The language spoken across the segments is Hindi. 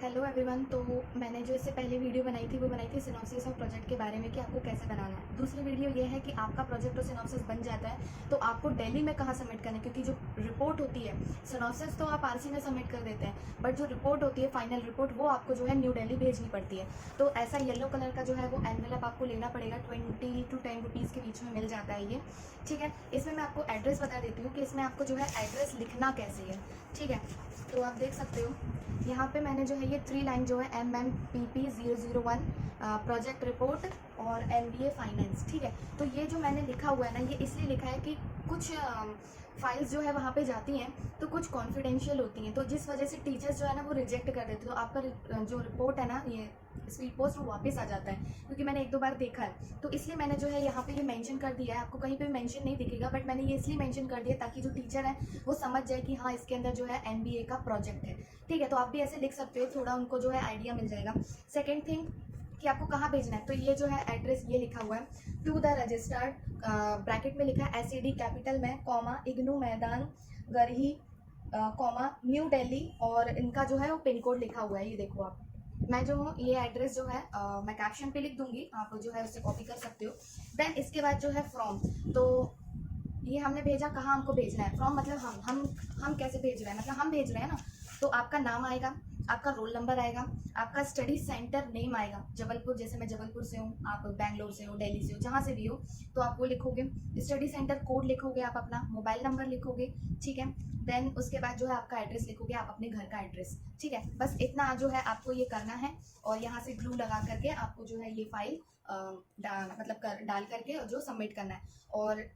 Hello everyone. तो मैंने जो इससे पहले वीडियो बनाई थी वो बनाई थी सिनॉप्सिस ऑफ प्रोजेक्ट के बारे में कि आपको कैसे बनाना है। दूसरी वीडियो ये है कि आपका प्रोजेक्ट और सिनॉप्सिस बन जाता है तो आपको दिल्ली में कहाँ सबमिट करना है, क्योंकि जो रिपोर्ट होती है सिनॉप्सिस तो आप आरसी में सबमिट कर देते हैं, बट जो रिपोर्ट होती है फाइनल रिपोर्ट वो आपको जो है न्यू दिल्ली भेजनी पड़ती है। तो ऐसा येलो कलर का जो है वो एनवेलप आपको लेना पड़ेगा। 20 to 10 रुपीज़ के बीच में मिल जाता है ये। ठीक है, इसमें मैं आपको एड्रेस बता देती हूँ कि इसमें आपको जो है एड्रेस लिखना कैसे है। ठीक है, तो आप देख सकते हो यहाँ पे मैंने जो है ये 3 लाइन जो है MMPP001 प्रोजेक्ट रिपोर्ट और MBA फाइनेंस। ठीक है, तो ये जो मैंने लिखा हुआ है ना, ये इसलिए लिखा है कि कुछ फाइल्स जो है वहाँ पे जाती हैं तो कुछ कॉन्फिडेंशियल होती हैं, तो जिस वजह से टीचर्स जो है ना वो रिजेक्ट कर देते हैं। तो आपका जो रिपोर्ट है ना, ये स्पीड पोस्ट वो वापस आ जाता है, क्योंकि मैंने 1-2 बार देखा है। तो इसलिए मैंने जो है यहाँ पे ये मेंशन कर दिया है। आपको कहीं पे मेंशन नहीं दिखेगा, बट मैंने ये इसलिए मेंशन कर दिया ताकि जो टीचर है वो समझ जाए कि हाँ इसके अंदर जो है MBA का प्रोजेक्ट है। ठीक है, तो आप भी ऐसे लिख सकते हो, थोड़ा उनको जो है आइडिया मिल जाएगा। सेकेंड थिंग कि आपको कहाँ भेजना है, तो ये जो है एड्रेस ये लिखा हुआ है टू द रजिस्टर्ड, ब्रैकेट में लिखा है SED कैपिटल में कॉमा इग्नू मैदान गरही कॉमा न्यू दिल्ली, और इनका जो है वो पिन कोड लिखा हुआ है। ये देखो आप, मैं जो हूँ ये एड्रेस जो है मैं कैप्शन पे लिख दूंगी, आप जो है उससे कॉपी कर सकते हो। देन इसके बाद जो है फ्रॉम, तो ये हमने भेजा, कहाँ हमको भेजना है। फ्रॉम मतलब हम कैसे भेज रहे हैं, मतलब हम भेज रहे हैं ना। तो आपका नाम आएगा, आपका रोल नंबर आएगा, आपका स्टडी सेंटर नेम आएगा। जबलपुर, जैसे मैं जबलपुर से हूँ, आप बैंगलोर से हो, दिल्ली से हो, जहाँ से भी हो, तो आप वो लिखोगे। स्टडी सेंटर कोड लिखोगे, आप अपना मोबाइल नंबर लिखोगे। ठीक है, देन उसके बाद जो है आपका एड्रेस लिखोगे, आप अपने घर का एड्रेस। ठीक है, बस इतना जो है आपको ये करना है, और यहाँ से ग्लू लगा करके आपको जो है ये फाइल डाल करके जो सबमिट करना है। और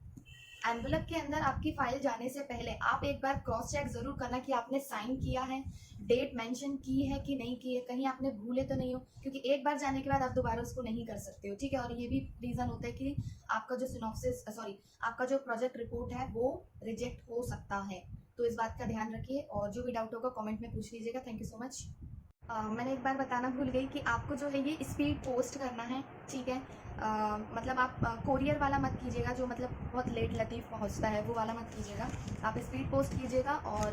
एनवलप के अंदर आपकी फाइल जाने से पहले आप एक बार क्रॉस चेक जरूर करना कि आपने साइन किया है, डेट मेंशन की है कि नहीं की है, कहीं आपने भूले तो नहीं हो, क्योंकि एक बार जाने के बाद आप दोबारा उसको नहीं कर सकते हो। ठीक है, और ये भी रीज़न होता है कि आपका जो आपका जो प्रोजेक्ट रिपोर्ट है वो रिजेक्ट हो सकता है। तो इस बात का ध्यान रखिए, और जो भी डाउट होगा कॉमेंट में पूछ लीजिएगा। Thank you so much. मैंने एक बार बताना भूल गई कि आपको जो है ये स्पीड पोस्ट करना है। ठीक है, मतलब आप कोरियर वाला मत कीजिएगा, जो मतलब बहुत लेट लतीफ़ पहुंचता है, वो वाला मत कीजिएगा। आप स्पीड पोस्ट कीजिएगा, और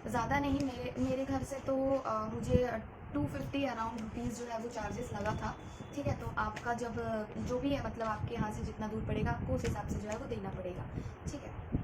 ज़्यादा नहीं, मेरे घर से तो मुझे 250 अराउंड रुपीज़ जो है वो चार्जेस लगा था। ठीक है, तो आपका जब जो भी है, मतलब आपके यहाँ से जितना दूर पड़ेगा आपको उस हिसाब से जो है वो देना पड़ेगा। ठीक है।